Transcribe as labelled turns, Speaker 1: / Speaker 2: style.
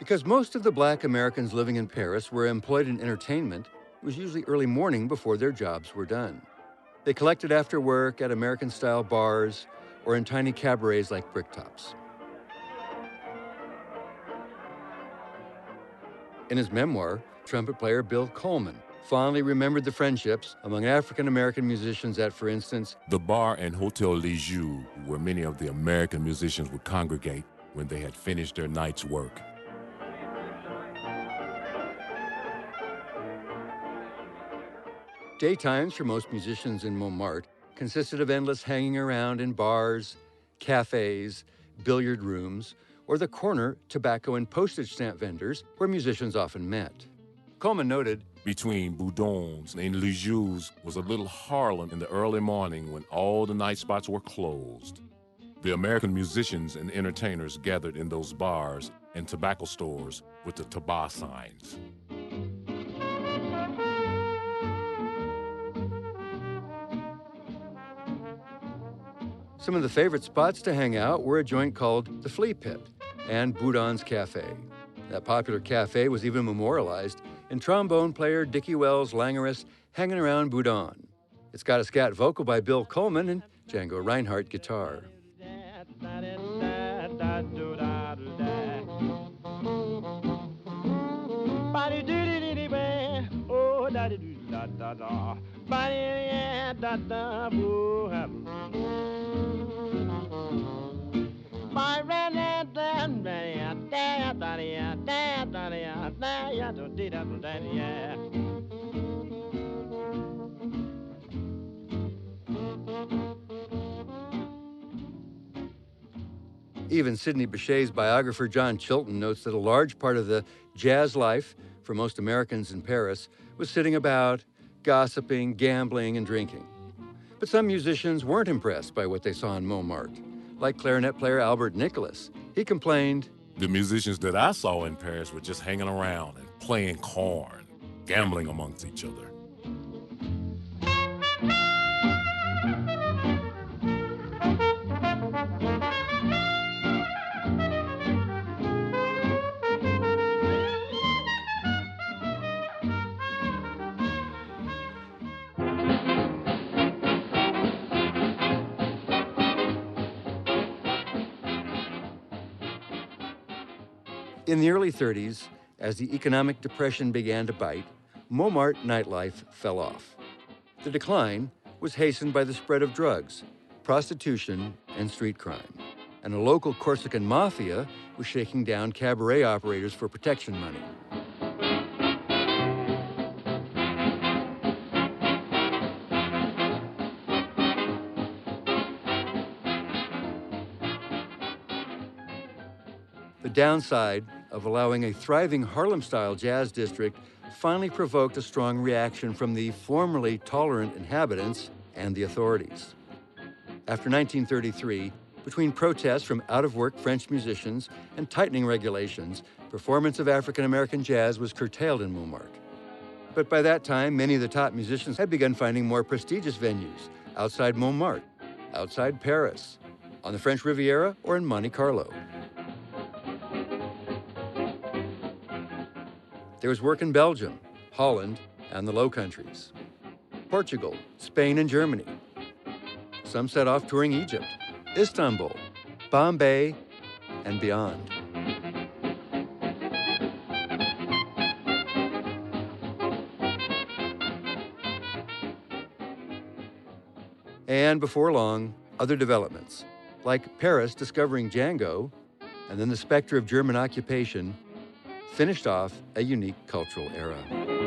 Speaker 1: Because most of the black Americans living in Paris were employed in entertainment, it was usually early morning before their jobs were done. They collected after work at American-style bars or in tiny cabarets like Bricktops. In his memoir, trumpet player Bill Coleman fondly remembered the friendships among African-American musicians at, for instance,
Speaker 2: the bar and Hotel Les Jeux, where many of the American musicians would congregate when they had finished their night's work.
Speaker 1: Daytimes for most musicians in Montmartre consisted of endless hanging around in bars, cafes, billiard rooms, or the corner tobacco and postage stamp vendors where musicians often met. Coleman noted,
Speaker 2: between Boudon's and Les Jeux was a little Harlem in the early morning when all the night spots were closed. The American musicians and entertainers gathered in those bars and tobacco stores with the tabac signs.
Speaker 1: Some of the favorite spots to hang out were a joint called the Flea Pit and Boudon's Cafe. That popular cafe was even memorialized in trombone player Dickie Wells' Languorous Hanging Around Boudon. It's got a scat vocal by Bill Coleman and Django Reinhardt guitar. Even Sidney Bechet's biographer John Chilton notes that a large part of the jazz life for most Americans in Paris was sitting about, gossiping, gambling, and drinking. But some musicians weren't impressed by what they saw in Montmartre. Like clarinet player Albert Nicholas, he complained,
Speaker 2: the musicians that I saw in Paris were just hanging around and playing corn, gambling amongst each other.
Speaker 1: In the early 30s, as the economic depression began to bite, Montmartre nightlife fell off. The decline was hastened by the spread of drugs, prostitution, and street crime. And a local Corsican mafia was shaking down cabaret operators for protection money. The downside of allowing a thriving Harlem-style jazz district finally provoked a strong reaction from the formerly tolerant inhabitants and the authorities. After 1933, between protests from out-of-work French musicians and tightening regulations, performance of African-American jazz was curtailed in Montmartre. But by that time, many of the top musicians had begun finding more prestigious venues outside Montmartre, outside Paris, on the French Riviera, or in Monte Carlo. There was work in Belgium, Holland, and the Low Countries, Portugal, Spain, and Germany. Some set off touring Egypt, Istanbul, Bombay, and beyond. And before long, other developments, like Paris discovering Django, and then the specter of German occupation, finished off a unique cultural era.